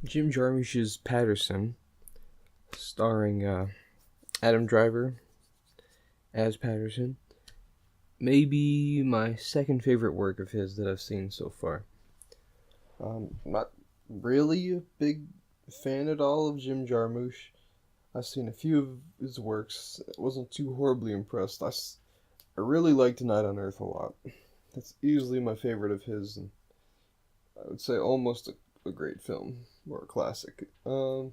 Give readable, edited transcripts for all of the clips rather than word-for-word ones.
Jim Jarmusch's Paterson, starring Adam Driver as Paterson, may be my second favorite work of his that I've seen so far. Not really a big fan at all of Jim Jarmusch. I've seen a few of his works. I wasn't too horribly impressed. I really liked Night on Earth a lot. That's easily my favorite of his, and I would say almost a great film or a classic. Other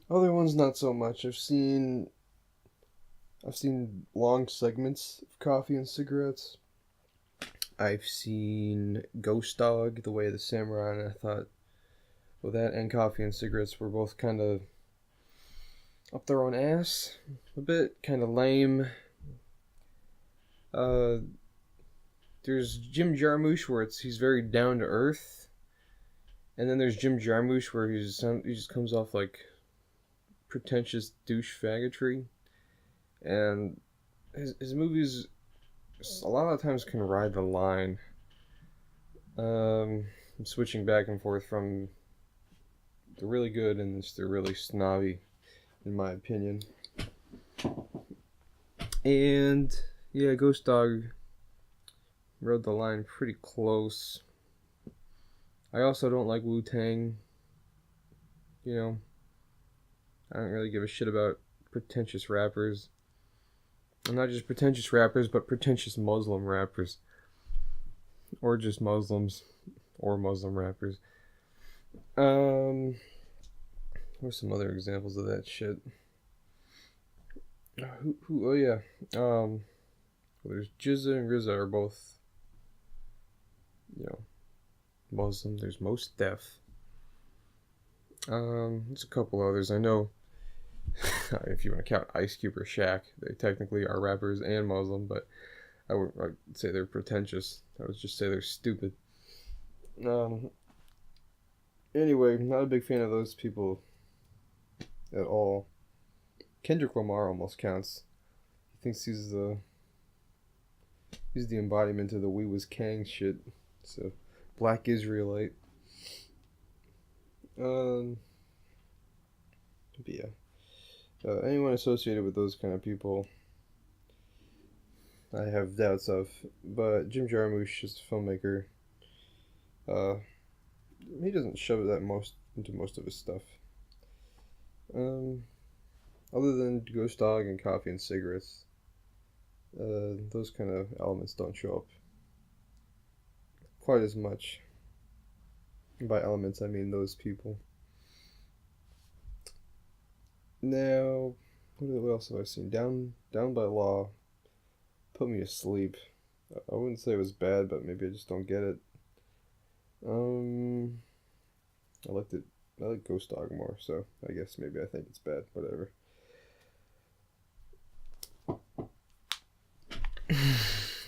ones not so much. I've seen long segments of Coffee and Cigarettes. I've seen Ghost Dog, The Way of the Samurai, and I thought, well, that and Coffee and Cigarettes were both kind of up their own ass a bit, kind of lame. Uh, there's Jim Jarmusch where he's very down to earth, and then there's Jim Jarmusch where he just comes off like pretentious douche faggotry, and his movies a lot of times can ride the line. I'm switching back and forth from the really good and the really snobby, in my opinion. And yeah, Ghost Dog rode the line pretty close. I also don't like Wu-Tang. You know, I don't really give a shit about pretentious rappers. And not just pretentious rappers, but pretentious Muslim rappers. Or just Muslims. Or Muslim rappers. What's some other examples of that shit? Oh yeah. Well, there's Jizza and Rizza are both, Muslim. There's Mos Def. There's a couple others. I know, if you want to count Ice Cube or Shaq, they technically are rappers and Muslim, but I'd say they're pretentious. I would just say they're stupid. Anyway, not a big fan of those people at all. Kendrick Lamar almost counts. He thinks he's the embodiment of the We Was Kang shit. So, Black Israelite. But yeah. Anyone associated with those kind of people, I have doubts of. But Jim Jarmusch is a filmmaker. He doesn't shove that into most of his stuff. Other than Ghost Dog and Coffee and Cigarettes, those kind of elements don't show up quite as much. By elements, I mean those people. Now, what else have I seen? Down by Law put me to sleep. I wouldn't say it was bad, but maybe I just don't get it. I liked it. I like Ghost Dog more, so I guess maybe I think it's bad. Whatever.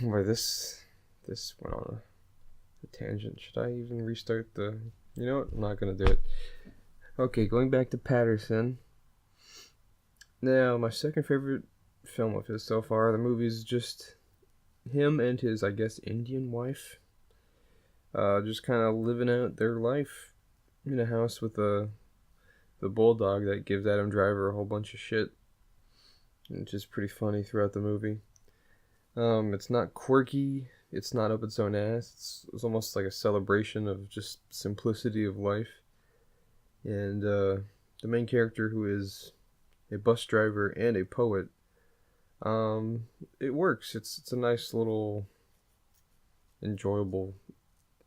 Boy, this went on a tangent. Should I even restart the? You know what? I'm not gonna do it. Okay, going back to Paterson. Now, my second favorite film of his so far. The movie's just him and his, I guess, Indian wife. Just kind of living out their life in a house with the bulldog that gives Adam Driver a whole bunch of shit. Which is pretty funny throughout the movie. It's not quirky. It's not up its own ass. It's almost like a celebration of just simplicity of life. And the main character, who is a bus driver and a poet, it works. It's a nice little enjoyable.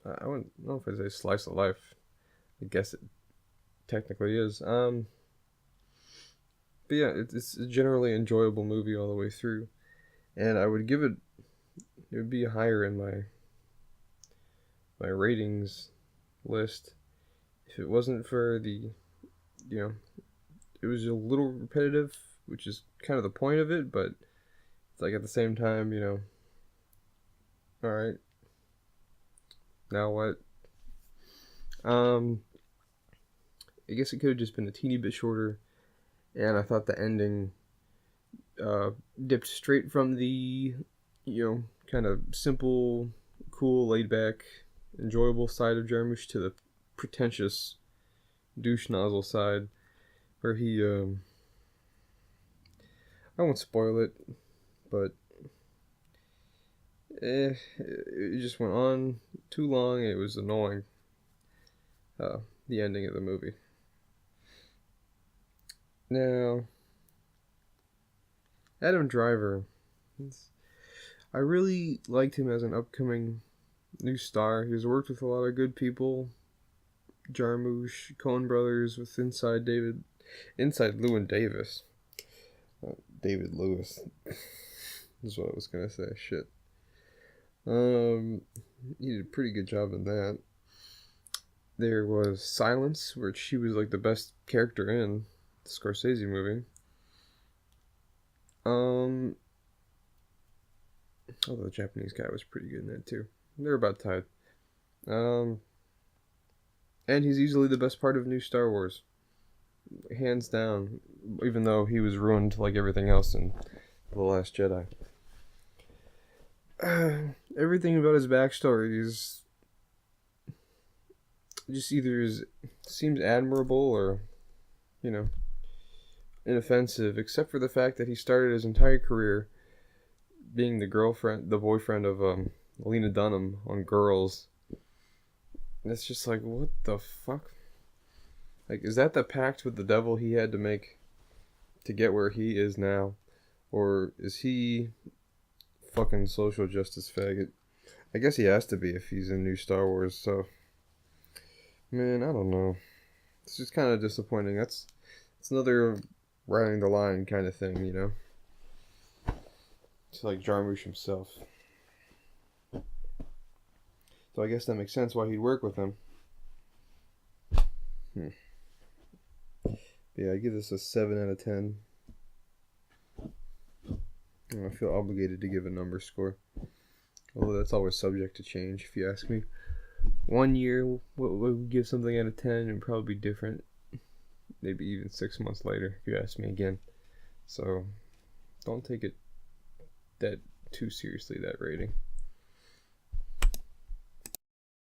I don't know if I'd say slice of life. I guess it technically is. But yeah, it's a generally enjoyable movie all the way through, and I would give it. It would be higher in my ratings list if it wasn't for the, it was a little repetitive, which is kind of the point of it, but it's like at the same time, all right, now what? I guess it could have just been a teeny bit shorter, and I thought the ending dipped straight from the, kind of simple, cool, laid back, enjoyable side of Jarmusch to the pretentious douche nozzle side, where he I won't spoil it, but it just went on too long. It was annoying. The ending of the movie. Now, Adam Driver. I really liked him as an upcoming new star. He's worked with a lot of good people. Jarmusch, Coen Brothers, with Inside Llewyn Davis. David Lewis. Is what I was gonna say. Shit. He did a pretty good job in that. There was Silence, which she was like the best character in the Scorsese movie. Although the Japanese guy was pretty good in that too. They're about tied. And he's easily the best part of new Star Wars. Hands down. Even though he was ruined like everything else in The Last Jedi. Everything about his backstory is just either seems admirable or, inoffensive, except for the fact that he started his entire career being the boyfriend of Lena Dunham on Girls. And it's just like, what the fuck? Like, is that the pact with the devil he had to make to get where he is now? Or is he fucking social justice faggot? I guess he has to be if he's in new Star Wars, so... Man, I don't know. It's just kind of disappointing. It's another riding the line kind of thing, It's like Jarmusch himself. So I guess that makes sense why he'd work with him. Yeah, I give this a 7 out of 10. I feel obligated to give a number score. Although that's always subject to change, if you ask me. 1 year, what would give something out of 10 and probably be different. Maybe even 6 months later, if you ask me again. So, don't take it that too seriously, that rating.